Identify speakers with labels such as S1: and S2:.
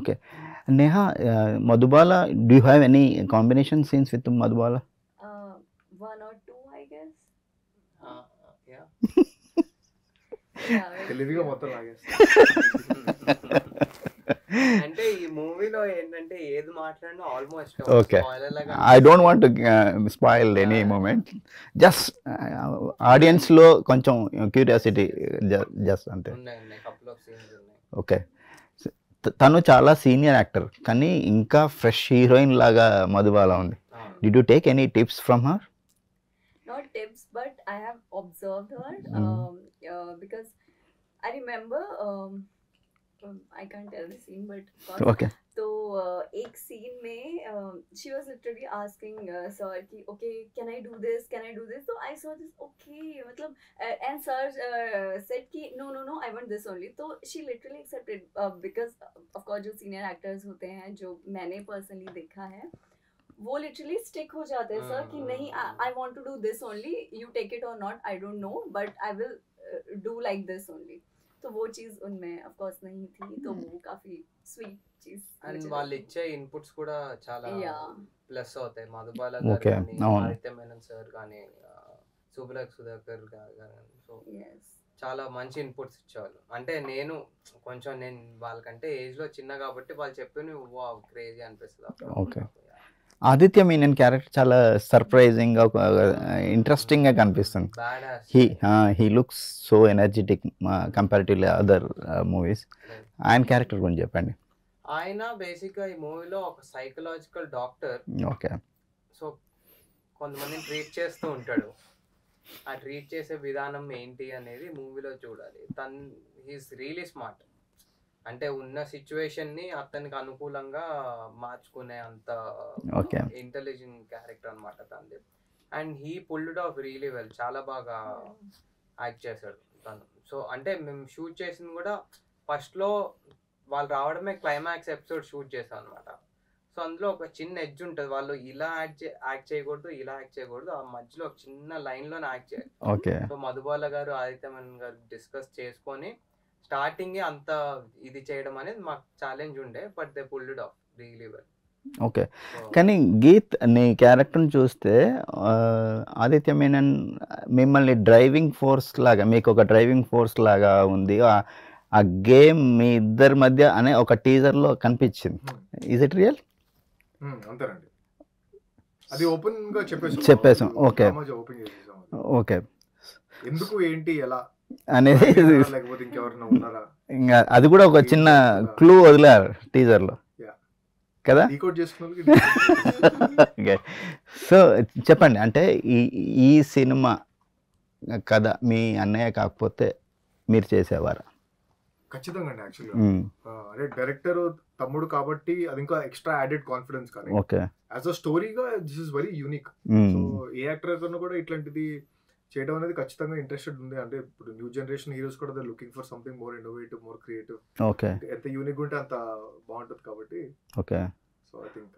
S1: Okay. Neha, Madhubala, do you have any combination scenes with Madhubala?
S2: One or two, I guess.
S3: Yeah.
S2: Yeah, very
S4: తెలివిగా
S2: few.
S4: మొత్తం లాగేస్తా.
S3: అంటే ఈ మూవీలో ఏంటంటే ఏది మాట్లాడినా almost
S1: Okay. I don't want to spoil any moment. Just ఆడియన్స్లో కొంచెం క్యూరియాసిటీ జస్ట్ అంతే.
S3: ఉన్నాయి కపుల్ ఆఫ్ సీన్స్ ఉన్నాయి.
S1: ఓకే. తను చాలా సీనియర్ యాక్టర్, కానీ ఇంకా ఫ్రెష్ హీరోయిన్ లాగా మధుబాల ఉంది. Did you take any tips from her?
S2: Not tips, but I have observed her because I remember I can't tell the scene, but
S1: Okay.
S2: तो एक scene में she was literally asking sir कि okay can I do this, so I saw this, okay मतलब and sir said कि no I want this only, तो she literally accepted because of course जो senior actors होते हैं जो मैंने personally देखा है वो लिटरली स्टिक हो जाते हैं सर कि नहीं I want to do this only, you take it or not I don't know but I will do like this only. तो वो चीज उनमें ऑफ कोर्स नहीं थी, तो वो काफी स्वीट चीज.
S3: అండ్ వాళ్ళు ఇచ్చే ఇన్పుట్స్ కూడా చాలా ప్లస్ అవుతాయి. మధుబాల
S1: Okay.
S3: గారు కానీ
S1: అవును.
S3: ఆదిత్య మేనన్ సార్ కానీ సుబ్బలక్ సుధాకర్ గారు కానీ సో చాలా మంచి ఇన్పుట్స్ ఇచ్చేవాళ్ళు. అంటే నేను వాళ్ళకంటే ఏజ్ లో చిన్న కాబట్టి వాళ్ళు చెప్పిన వావ్ క్రేజీ అనిపిస్తుంది.
S1: ఓకే. ఆదిత్య మీనన్ క్యారెక్టర్ చాలా సర్ప్రైజింగ్గా, ఇంట్రెస్టింగ్గా కనిపిస్తుంది. He looks so energetic comparatively other movies. ఆయన క్యారెక్టర్ గురించి చెప్పండి.
S3: ఆయన బేసిక్గా ఈ మూవీలో ఒక సైకలాజికల్ డాక్టర్.
S1: ఓకే.
S3: సో కొంతమందిని ట్రీట్ చేస్తూ ఉంటాడు. ఆ ట్రీట్ చేసే విధానం ఏంటి అనేది మూవీలో చూడాలి. He's really smart. అంటే ఉన్న సిచ్యువేషన్ ని అతనికి అనుకూలంగా మార్చుకునే అంత ఇంటెలిజెంట్ క్యారెక్టర్ అనమాట తనది. And he pulled off really well. చాలా బాగా యాక్ట్ చేశాడు తను. సో అంటే మేము షూట్ చేసింది కూడా ఫస్ట్ లో వాళ్ళు రావడమే క్లైమాక్స్ ఎపిసోడ్ షూట్ చేసాం అనమాట. సో అందులో ఒక చిన్న ఎడ్జ్ ఉంటుంది. వాళ్ళు ఇలా యాక్ట్ చేయకూడదు, ఇలా యాక్ట్ చేయకూడదు, ఆ మధ్యలో ఒక చిన్న లైన్ లోనే యాక్ట్ చేయాలి. సో మధుబాల గారు ఆదిత్య మేనన్ గారు డిస్కస్ చేసుకొని స్టార్టింగ్ అంత ఇది చేయడం అనేది మాకు ఛాలెంజ్ ఉండే, but they pulled it of really well.
S1: Okay. కానీ గీత్, నీ క్యారెక్టర్ని చూస్తే ఆదిత్య మేనన్ మిమ్మల్ని డ్రైవింగ్ ఫోర్స్ లాగా, మీకు ఒక డ్రైవింగ్ ఫోర్స్ లాగా ఉంది. ఆ గేమ్ మీ ఇద్దరి మధ్య అనే ఒక టీజర్లో కనిపించింది. Is it real?
S4: అంతేనండి, అది ఓపెన్ గా
S1: చెప్పేసాం. Okay okay.
S4: ఎందుకు ఏంటి ఎలా
S1: అనేది
S4: లేకపోతే ఇంకెవరైనా ఉన్నారా,
S1: ఇంకా అది కూడా ఒక చిన్న క్లూ వదిలారు టీజర్లో కదా. సో చెప్పండి, అంటే ఈ సినిమా కథ మీ అన్నయ్య కాకపోతే మీరు చేసేవారా?
S4: ఖచ్చితంగా అండి. యాక్చువల్గా అదే డైరెక్టర్ తమ్ముడు కాబట్టి అది ఇంకా ఎక్స్ట్రా యాడెడ్ కాన్ఫిడెన్స్. కానీ యాజ్ అ స్టోరీగా this is very unique. So a actor కన్నా కూడా ఇట్లాంటిది చేయడం అనేది ఖచ్చితంగా ఇంట్రెస్టెడ్ ఉంది. అంటే ఇప్పుడు న్యూ జనరేషన్ హీరోస్ కూడా they looking for something more innovative, more creative.
S1: Okay.
S4: ఎంత యూనిక్ ఉంటే అంత బాగుంటుంది కాబట్టి.
S1: ఓకే.
S4: So I think